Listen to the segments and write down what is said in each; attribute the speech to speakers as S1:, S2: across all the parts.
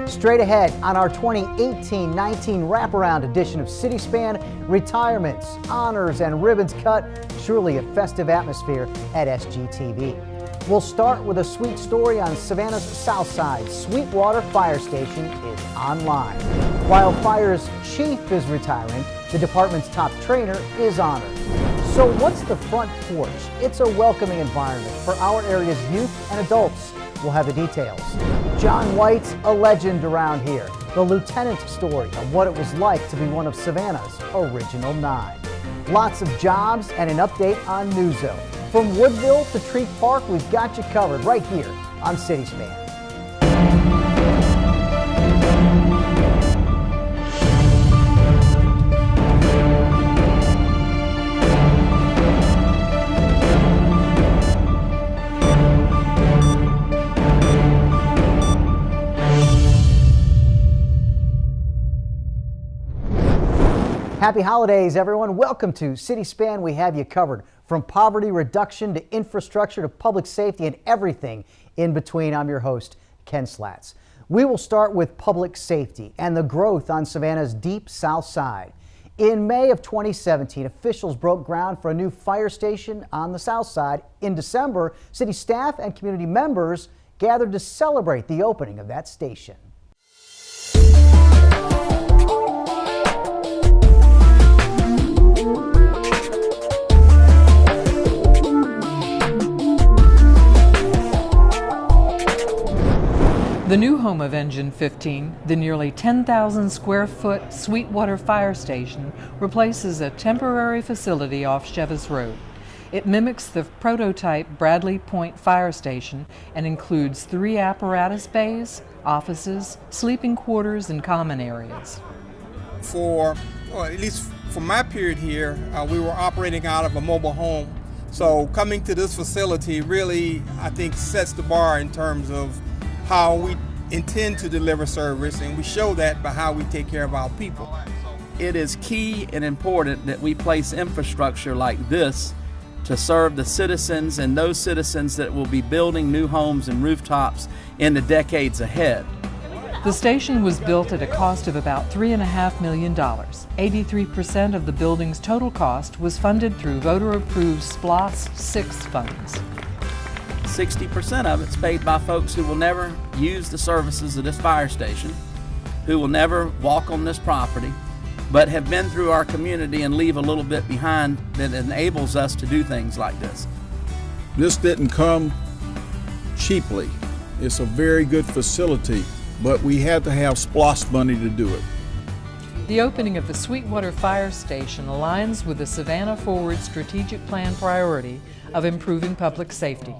S1: Straight ahead on our 2018-19 wraparound edition of City Span, retirements, honors, and ribbons cut. Surely a festive atmosphere at SGTV. We'll start with a sweet story on Savannah's south side. Sweetwater Fire Station is online. While fire's chief is retiring, the department's top trainer is honored. So what's the Front Porch? It's a welcoming environment for our area's youth and adults. We'll have the details. John White's a legend around here. The lieutenant's story of what it was like to be one of Savannah's original 9. Lots of jobs and an update on NewZo. From Woodville to Tree Park, we've got you covered right here on City Span. Happy holidays, everyone. Welcome to City Span. We have you covered from poverty reduction to infrastructure to public safety and everything in between. I'm your host, Ken Slatz. We will start with public safety and the growth on Savannah's deep south side. In May of 2017, officials broke ground for a new fire station on the south side. In December, city staff and community members gathered to celebrate the opening of that station.
S2: The new home of Engine 15, the nearly 10,000 square foot Sweetwater Fire Station, replaces a temporary facility off Chevis Road. It mimics the prototype Bradley Point Fire Station and includes 3 apparatus bays, offices, sleeping quarters, and common areas.
S3: At least for my period here, we were operating out of a mobile home. So coming to this facility really, I think, sets the bar in terms of how we intend to deliver service, and we show that by how we take care of our people.
S4: It is key and important that we place infrastructure like this to serve the citizens and those citizens that will be building new homes and rooftops in the decades ahead.
S2: The station was built at a cost of about $3.5 million. 83% of the building's total cost was funded through voter-approved SPLOST 6 funds.
S4: 60% of it's paid by folks who will never use the services of this fire station, who will never walk on this property, but have been through our community and leave a little bit behind that enables us to do things like this.
S5: This didn't come cheaply. It's a very good facility, but we had to have SPLOST money to do it.
S2: The opening of the Sweetwater Fire Station aligns with the Savannah Forward strategic plan priority of improving public safety.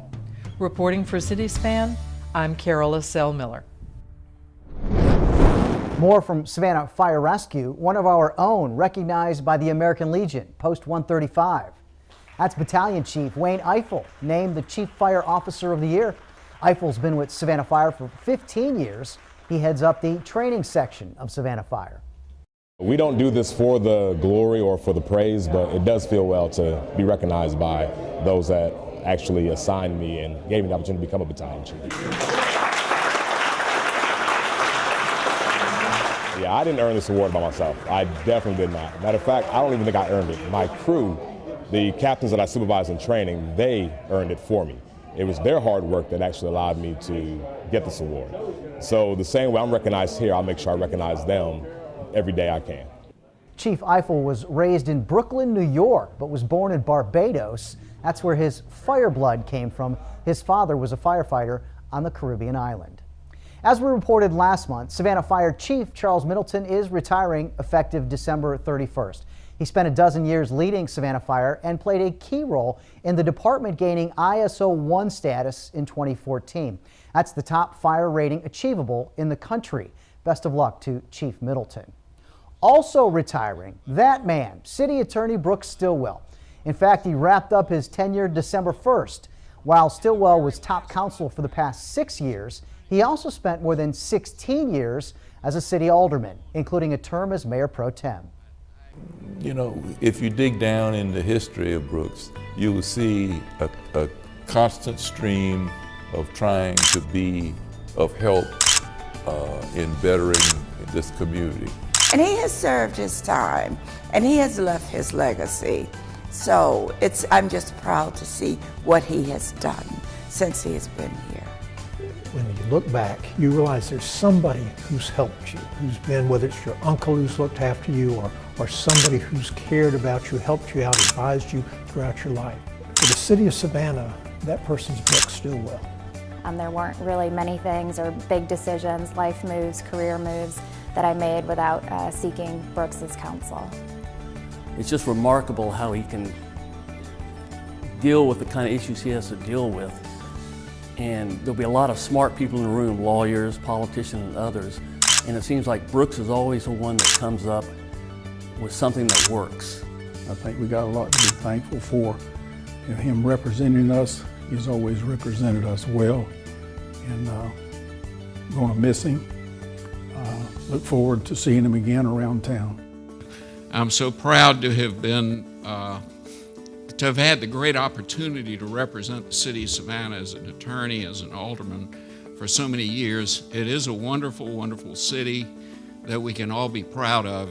S2: Reporting for City Span, I'm Carol Assell Miller.
S1: More from Savannah Fire Rescue, one of our own recognized by the American Legion, Post 135. That's Battalion Chief Wayne Ifill, named the Chief Fire Officer of the Year. Ifill's been with Savannah Fire for 15 years. He heads up the training section of Savannah Fire.
S6: We don't do this for the glory or for the praise, but it does feel well to be recognized by those that actually assigned me and gave me the opportunity to become a battalion chief. Yeah, I didn't earn this award by myself. I definitely did not. Matter of fact, I don't even think I earned it. My crew, the captains that I supervised in training, they earned it for me. It was their hard work that actually allowed me to get this award. So the same way I'm recognized here, I'll make sure I recognize them every day I can.
S1: Chief Ifill was raised in Brooklyn, New York, but was born in Barbados. That's where his fire blood came from. His father was a firefighter on the Caribbean island. As we reported last month, Savannah Fire Chief Charles Middleton is retiring effective December 31st. He spent a dozen years leading Savannah Fire and played a key role in the department gaining ISO 1 status in 2014. That's the top fire rating achievable in the country. Best of luck to Chief Middleton. Also retiring, that man, City Attorney Brooks Stillwell. In fact, he wrapped up his tenure December 1st. While Stillwell was top counsel for the past 6 years, he also spent more than 16 years as a city alderman, including a term as mayor pro tem.
S7: You know, if you dig down in the history of Brooks, you will see a constant stream of trying to be of help in bettering this community.
S8: And he has served his time, and he has left his legacy. So I'm just proud to see what he has done since he has been here.
S9: When you look back, you realize there's somebody who's helped you, who's been, whether it's your uncle who's looked after you or somebody who's cared about you, helped you out, advised you throughout your life. For the city of Savannah, that person's Brooks Stillwell.
S10: There weren't really many things or big decisions, life moves, career moves that I made without seeking Brooks's counsel.
S11: It's just remarkable how he can deal with the kind of issues he has to deal with. And there'll be a lot of smart people in the room, lawyers, politicians, and others. And it seems like Brooks is always the one that comes up with something that works.
S5: I think we got a lot to be thankful for. You know, him representing us, he's always represented us well, and going to miss him. Look forward to seeing him again around town.
S12: I'm so proud to have had the great opportunity to represent the city of Savannah as an attorney, as an alderman for so many years. It is a wonderful, wonderful city that we can all be proud of.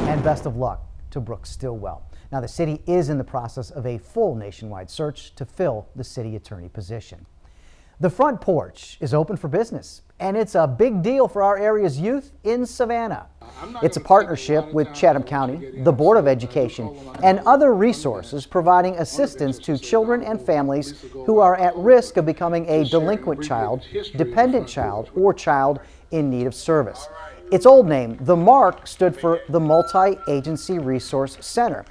S1: And best of luck to Brooks Stillwell. Now, the city is in the process of a full nationwide search to fill the city attorney position. The Front Porch is open for business, and it's a big deal for our area's youth in Savannah. It's a partnership with Chatham County, the Board of Education, and other resources providing assistance to children and families who are at risk of becoming a delinquent child, dependent child, or child in need of service. Its old name, the MARC, stood for the Multi-Agency Resource Center.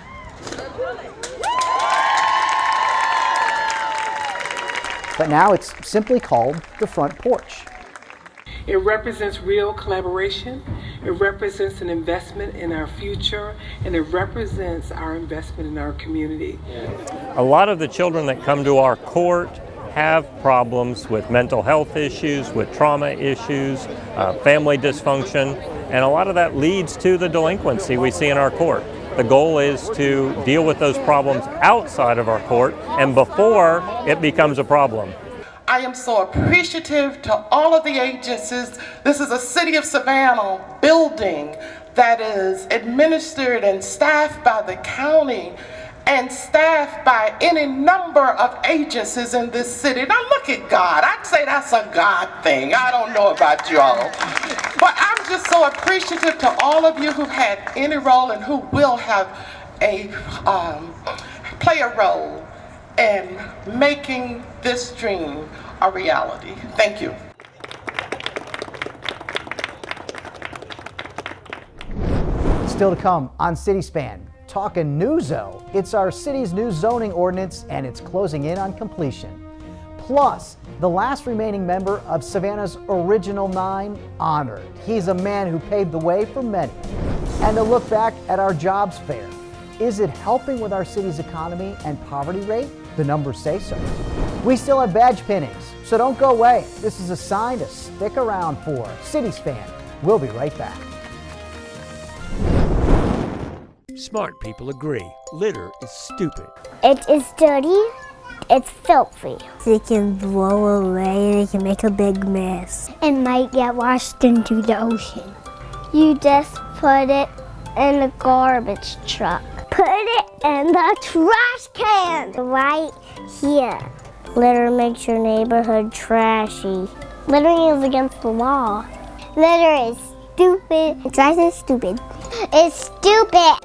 S1: But now it's simply called the Front Porch.
S13: It represents real collaboration, it represents an investment in our future, and it represents our investment in our community.
S14: A lot of the children that come to our court have problems with mental health issues, with trauma issues, family dysfunction, and a lot of that leads to the delinquency we see in our court. The goal is to deal with those problems outside of our court and before it becomes a problem.
S15: I am so appreciative to all of the agencies. This is a City of Savannah building that is administered and staffed by the county and staffed by any number of agencies in this city. Now look at God. I'd say that's a God thing. I don't know about y'all. But I'm just so appreciative to all of you who've had any role and who will have play a role in making this dream a reality. Thank you.
S1: Still to come on City Span, talking NewZo. It's our city's new zoning ordinance, and it's closing in on completion. Plus, the last remaining member of Savannah's original 9 honored. He's a man who paved the way for many. And a look back at our jobs fair. Is it helping with our city's economy and poverty rate? The numbers say so. We still have badge pinnings, so don't go away. This is a sign to stick around for. City Span. We'll be right back.
S16: Smart people agree. Litter is stupid.
S17: It is dirty. It's filthy. It can blow away and it can make a big mess. It might get washed into the ocean. You just put it in the garbage truck. Put it in the trash can right here. Litter makes your neighborhood trashy. Littering is against the law. Litter is stupid. It drives us stupid. It's stupid.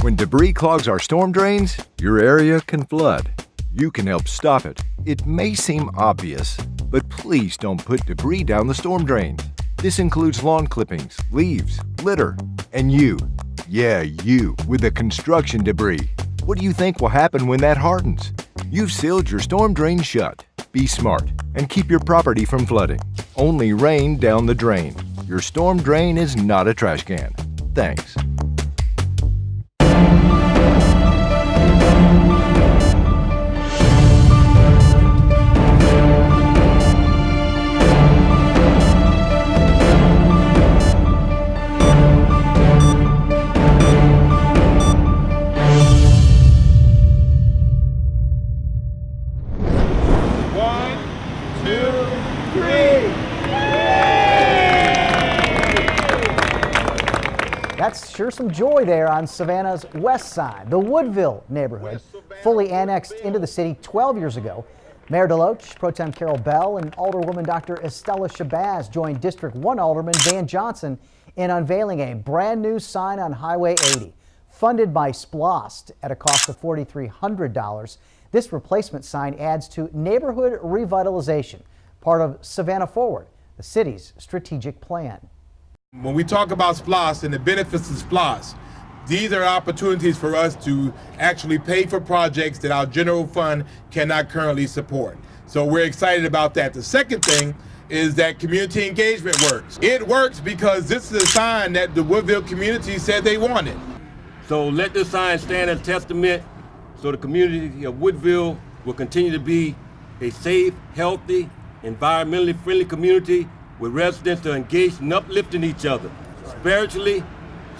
S18: When debris clogs our storm drains, your area can flood. You can help stop it. It may seem obvious, but please don't put debris down the storm drains. This includes lawn clippings, leaves, litter, and you. Yeah, you, with the construction debris. What do you think will happen when that hardens? You've sealed your storm drain shut. Be smart and keep your property from flooding. Only rain down the drain. Your storm drain is not a trash can. Thanks.
S1: That's sure some joy there on Savannah's west side. The Woodville neighborhood, fully annexed into the city 12 years ago. Mayor Deloach, Pro Tem Carol Bell, and Alderwoman Dr. Estella Shabazz joined District 1 Alderman Van Johnson in unveiling a brand new sign on Highway 80. Funded by SPLOST at a cost of $4,300, this replacement sign adds to neighborhood revitalization, part of Savannah Forward, the city's strategic plan.
S19: When we talk about SPLOST and the benefits of SPLOST, these are opportunities for us to actually pay for projects that our general fund cannot currently support. So we're excited about that. The second thing is that community engagement works. It works because this is a sign that the Woodville community said they wanted.
S20: So let this sign stand as a testament so the community of Woodville will continue to be a safe, healthy, environmentally friendly community with residents that are engaged in uplifting each other, spiritually,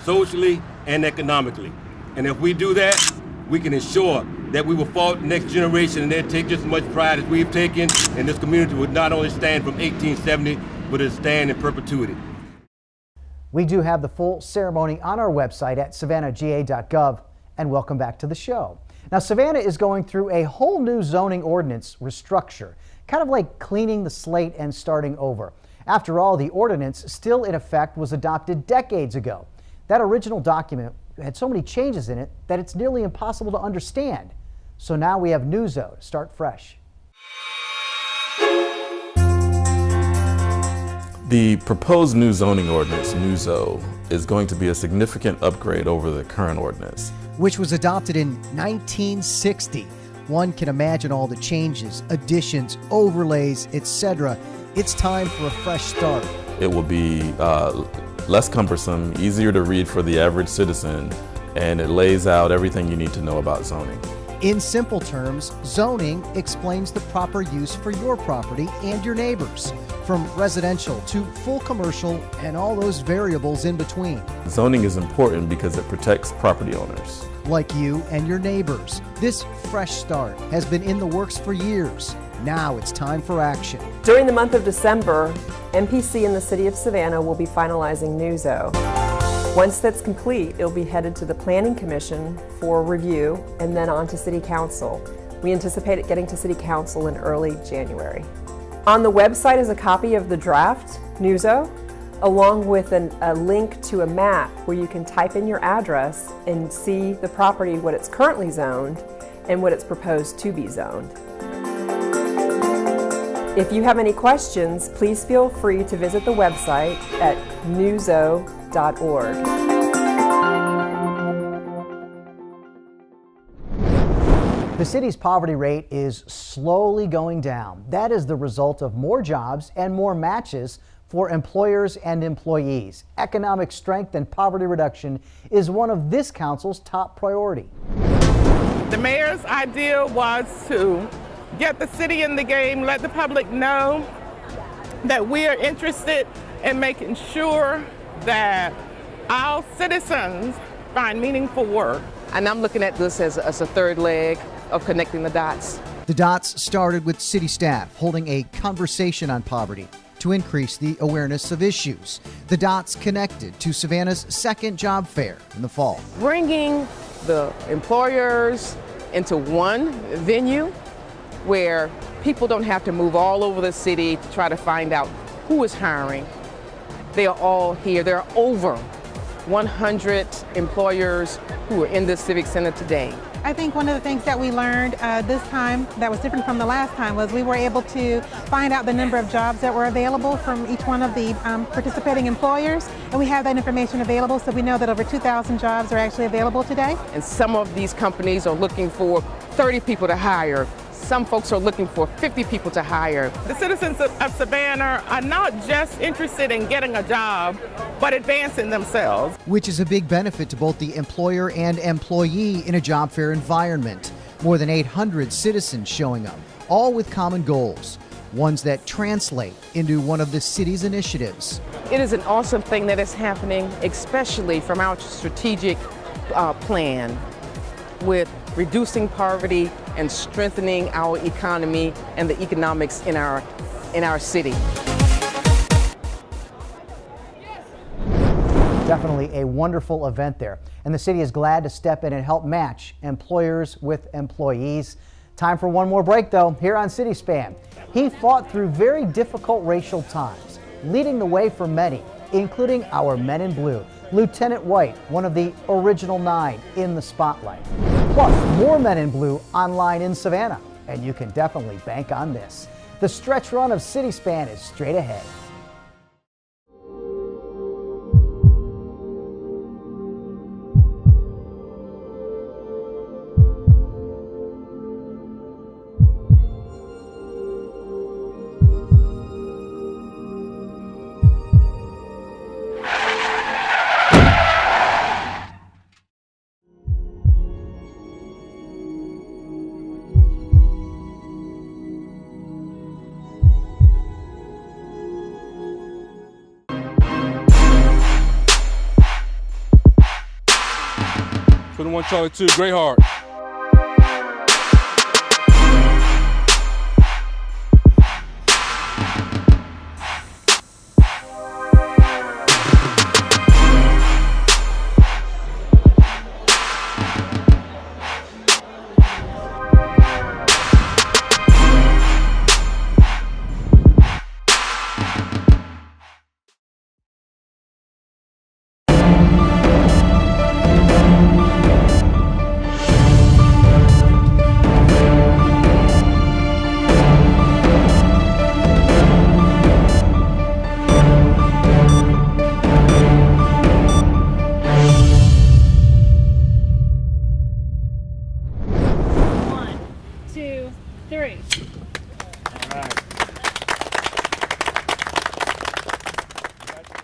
S20: socially, and economically. And if we do that, we can ensure that we will follow the next generation and they'll take just as much pride as we've taken, and this community would not only stand from 1870, but it'll stand in perpetuity.
S1: We do have the full ceremony on our website at savannahga.gov, and welcome back to the show. Now, Savannah is going through a whole new zoning ordinance restructure, kind of like cleaning the slate and starting over. After all, the ordinance still in effect was adopted decades ago. That original document had so many changes in it that it's nearly impossible to understand. So now we have NewZo to start fresh.
S21: The proposed new zoning ordinance, NewZo, is going to be a significant upgrade over the current ordinance,
S1: which was adopted in 1960. One can imagine all the changes, additions, overlays, etc. It's time for a fresh start.
S21: It will be less cumbersome, easier to read for the average citizen, and it lays out everything you need to know about zoning.
S1: In simple terms, zoning explains the proper use for your property and your neighbors, from residential to full commercial and all those variables in between.
S21: Zoning is important because it protects property owners.
S1: Like you and your neighbors. This fresh start has been in the works for years. Now it's time for action.
S22: During the month of December, MPC and the City of Savannah will be finalizing NewZo. Once that's complete, it'll be headed to the Planning Commission for review and then on to City Council. We anticipate it getting to City Council in early January. On the website is a copy of the draft NewZo, along with a link to a map where you can type in your address and see the property, what it's currently zoned, and what it's proposed to be zoned. If you have any questions, please feel free to visit the website at newzo.org.
S1: The city's poverty rate is slowly going down. That is the result of more jobs and more matches for employers and employees. Economic strength and poverty reduction is one of this council's top priority.
S15: The mayor's idea was to get the city in the game, let the public know that we are interested in making sure that our citizens find meaningful work.
S23: And I'm looking at this as a third leg of connecting the dots.
S1: The dots started with city staff holding a conversation on poverty to increase the awareness of issues. The dots connected to Savannah's second job fair in the fall.
S23: Bringing the employers into one venue where people don't have to move all over the city to try to find out who is hiring. They are all here. There are over 100 employers who are in this Civic Center today.
S24: I think one of the things that we learned this time that was different from the last time was we were able to find out the number of jobs that were available from each one of the participating employers, and we have that information available, so we know that over 2,000 jobs are actually available today.
S23: And some of these companies are looking for 30 people to hire. Some folks are looking for 50 people to hire.
S15: The citizens of Savannah are not just interested in getting a job, but advancing themselves.
S1: Which is a big benefit to both the employer and employee in a job fair environment. More than 800 citizens showing up, all with common goals, ones that translate into one of the city's initiatives.
S23: It is an awesome thing that is happening, especially from our strategic plan with reducing poverty and strengthening our economy and the economics in our in our city.
S1: Definitely a wonderful event there. And the city is glad to step in and help match employers with employees. Time for one more break, though, here on City Span. He fought through very difficult racial times, leading the way for many, including our men in blue. Lieutenant White, one of the original 9 in the spotlight. Plus, more men in blue online in Savannah. And you can definitely bank on this. The stretch run of City Span is straight ahead.
S2: One Charlie 2, Greyheart.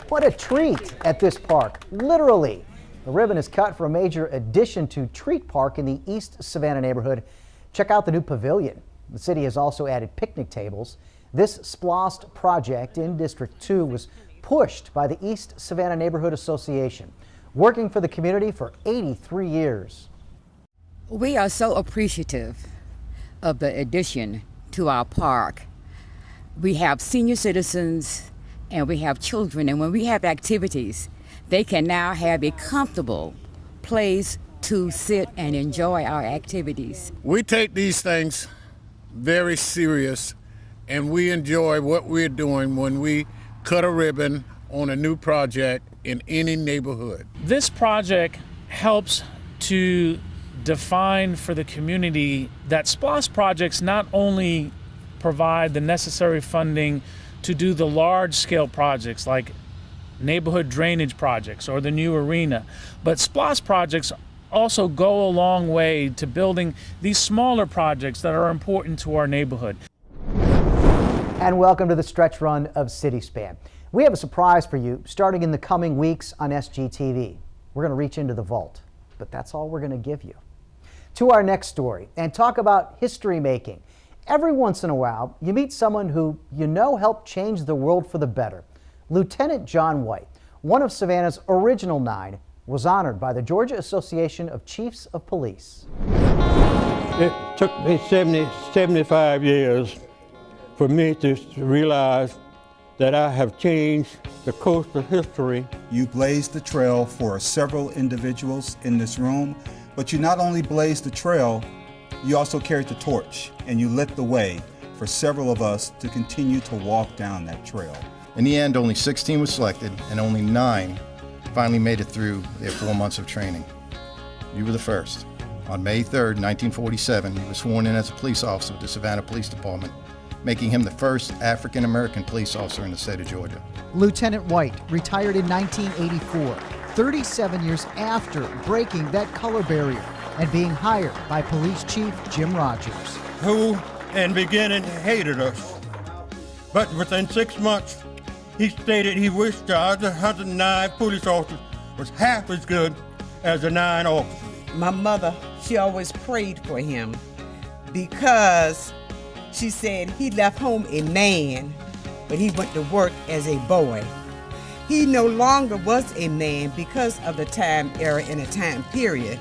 S1: What a treat at this park, literally. The ribbon is cut for a major addition to Treat Park in the East Savannah neighborhood. Check out the new pavilion. The city has also added picnic tables. This SPLOST project in District 2 was pushed by the East Savannah Neighborhood Association, working for the community for 83 years.
S3: We are so appreciative of the addition to our park. We have senior citizens and we have children, and when we have activities, they can now have a comfortable place to sit and enjoy our activities.
S4: We take these things very serious, and we enjoy what we're doing when we cut a ribbon on a new project in any neighborhood.
S6: This project helps to define for the community that SPLOST projects not only provide the necessary funding to do the large-scale projects like neighborhood drainage projects or the new arena, but SPLOST projects also go a long way to building these smaller projects that are important to our neighborhood.
S1: And welcome to the stretch run of City Span. We have a surprise for you starting in the coming weeks on SGTV. We're going to reach into the vault, but that's all we're going to give you. To our next story and talk about history making. Every once in a while, you meet someone who you know helped change the world for the better. Lieutenant John White, one of Savannah's original 9, was honored by the Georgia Association of Chiefs of Police.
S25: It took me 75 years for me to realize that I have changed the course of history.
S26: You blazed the trail for several individuals in this room, but you not only blazed the trail, you also carried the torch, and you lit the way for several of us to continue to walk down that trail.
S27: In the end, only 16 was selected, and only 9 finally made it through their 4 months of training. You were the first. On May 3rd, 1947, he was sworn in as a police officer with the Savannah Police Department, making him the first African-American police officer in the state of Georgia.
S28: Lieutenant White retired in 1984, 37 years after breaking that color barrier and being hired by Police Chief Jim Rogers.
S25: Who, in beginning, hated us. But within 6 months, he stated he wished the other 109 police officers was half as good as the 9 officers.
S29: My mother, she always prayed for him because she said he left home a man, but he went to work as a boy. He no longer was a man because of the time era and the time period.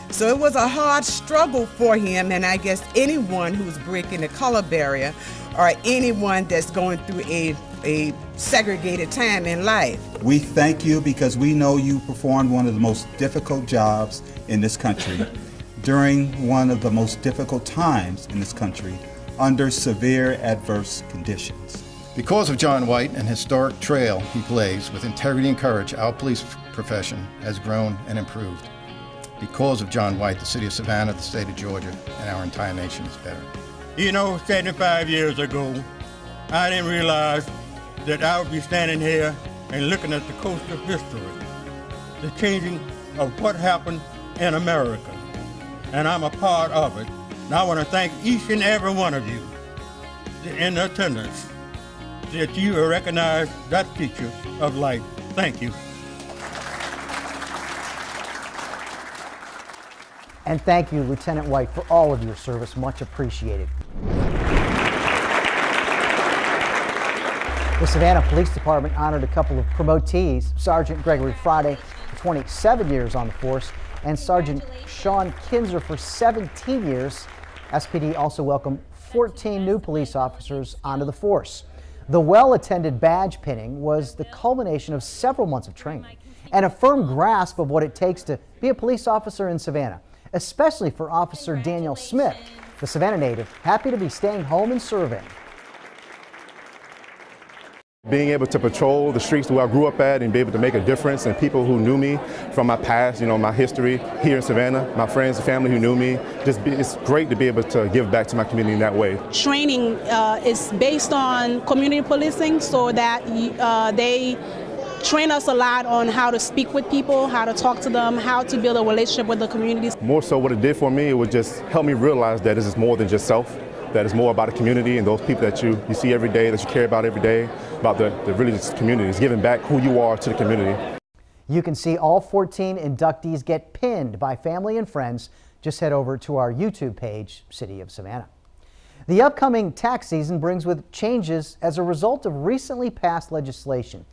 S29: So it was a hard struggle for him, and I guess anyone who's breaking the color barrier or anyone that's going through a segregated time in life.
S26: We thank you because we know you performed one of the most difficult jobs in this country during one of the most difficult times in this country under severe adverse conditions.
S27: Because of John White and historic trail he plays with integrity and courage, our police profession has grown and improved. Because of John White, the city of Savannah, the state of Georgia, and our entire nation is better.
S25: You know, 75 years ago, I didn't realize that I would be standing here and looking at the coast of history, the changing of what happened in America. And I'm a part of it. And I want to thank each and every one of you in attendance that you recognize that feature of life. Thank you.
S1: And thank you, Lieutenant White, for all of your service. Much appreciated. The Savannah Police Department honored a couple of promotees, Sergeant Gregory Friday for 27 years on the force, and Sergeant Sean Kinzer for 17 years. SPD also welcomed 14 new police officers onto the force. The well-attended badge pinning was the culmination of several months of training and a firm grasp of what it takes to be a police officer in Savannah, especially for Officer Daniel Smith, the Savannah native, happy to be staying home and serving.
S5: Being able to patrol the streets where I grew up at and be able to make a difference, and people who knew me from my past, you know, my history here in Savannah, my friends and family who knew me, it's great to be able to give back to my community in that way.
S7: Training is based on community policing, so that they train us a lot on how to speak with people, how to talk to them, how to build a relationship with the communities.
S5: More so what it did for me, it would just help me realize that this is more than just self, that it's more about the community and those people that you see every day, that you care about every day, about the religious community. It's giving back who you are to the community.
S1: You can see all 14 inductees get pinned by family and friends. Just head over to our YouTube page, City of Savannah. The upcoming tax season brings with changes as a result of recently passed legislation.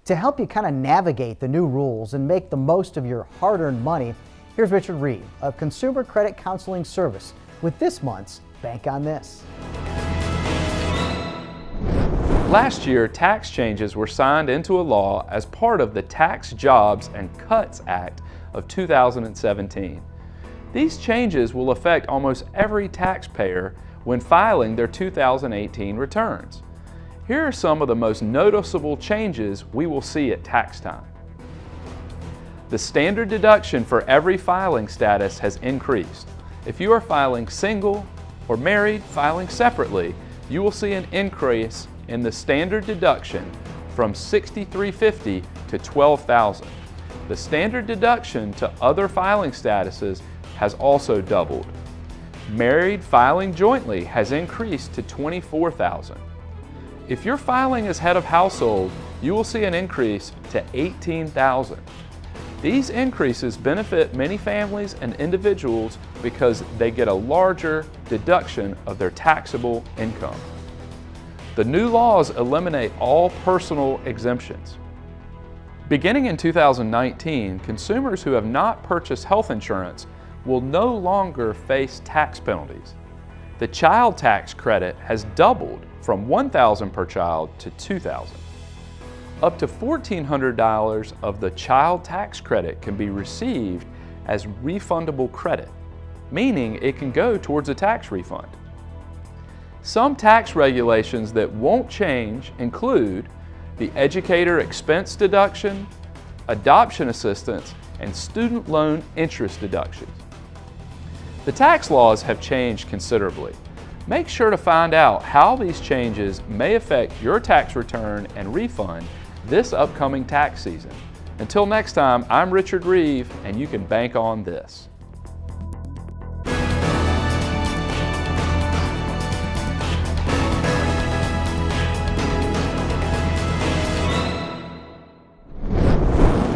S1: To help you kind of navigate the new rules and make the most of your hard-earned money, here's Richard Reed of Consumer Credit Counseling Service with this month's Bank on This.
S8: Last year, tax changes were signed into a law as part of the Tax Jobs and Cuts Act of 2017. These changes will affect almost every taxpayer when filing their 2018 returns. Here are some of the most noticeable changes we will see at tax time. The standard deduction for every filing status has increased. If you are filing single or married filing separately, you will see an increase in the standard deduction from $6,350 to $12,000. The standard deduction to other filing statuses has also doubled. Married filing jointly has increased to $24,000. If you're filing as head of household, you will see an increase to $18,000. These increases benefit many families and individuals because they get a larger deduction of their taxable income. The new laws eliminate all personal exemptions. Beginning in 2019, consumers who have not purchased health insurance will no longer face tax penalties. The child tax credit has doubled from $1,000 per child to $2,000. Up to $1,400 of the child tax credit can be received as refundable credit, meaning it can go towards a tax refund. Some tax regulations that won't change include the educator expense deduction, adoption assistance, and student loan interest deductions. The tax laws have changed considerably. Make sure to find out how these changes may affect your tax return and refund this upcoming tax season. Until next time, I'm Richard Reeve, and you can bank on this.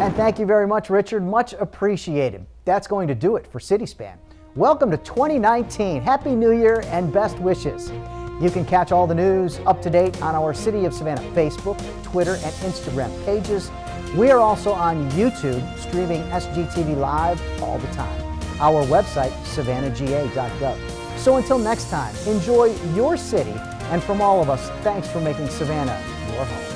S1: And thank you very much, Richard. Much appreciated. That's going to do it for CitySpan. Welcome to 2019. Happy New Year and best wishes. You can catch all the news up to date on our City of Savannah Facebook, Twitter, and Instagram pages. We are also on YouTube, streaming SGTV live all the time. Our website, savannahga.gov. So until next time, enjoy your city And from all of us, thanks for making Savannah your home.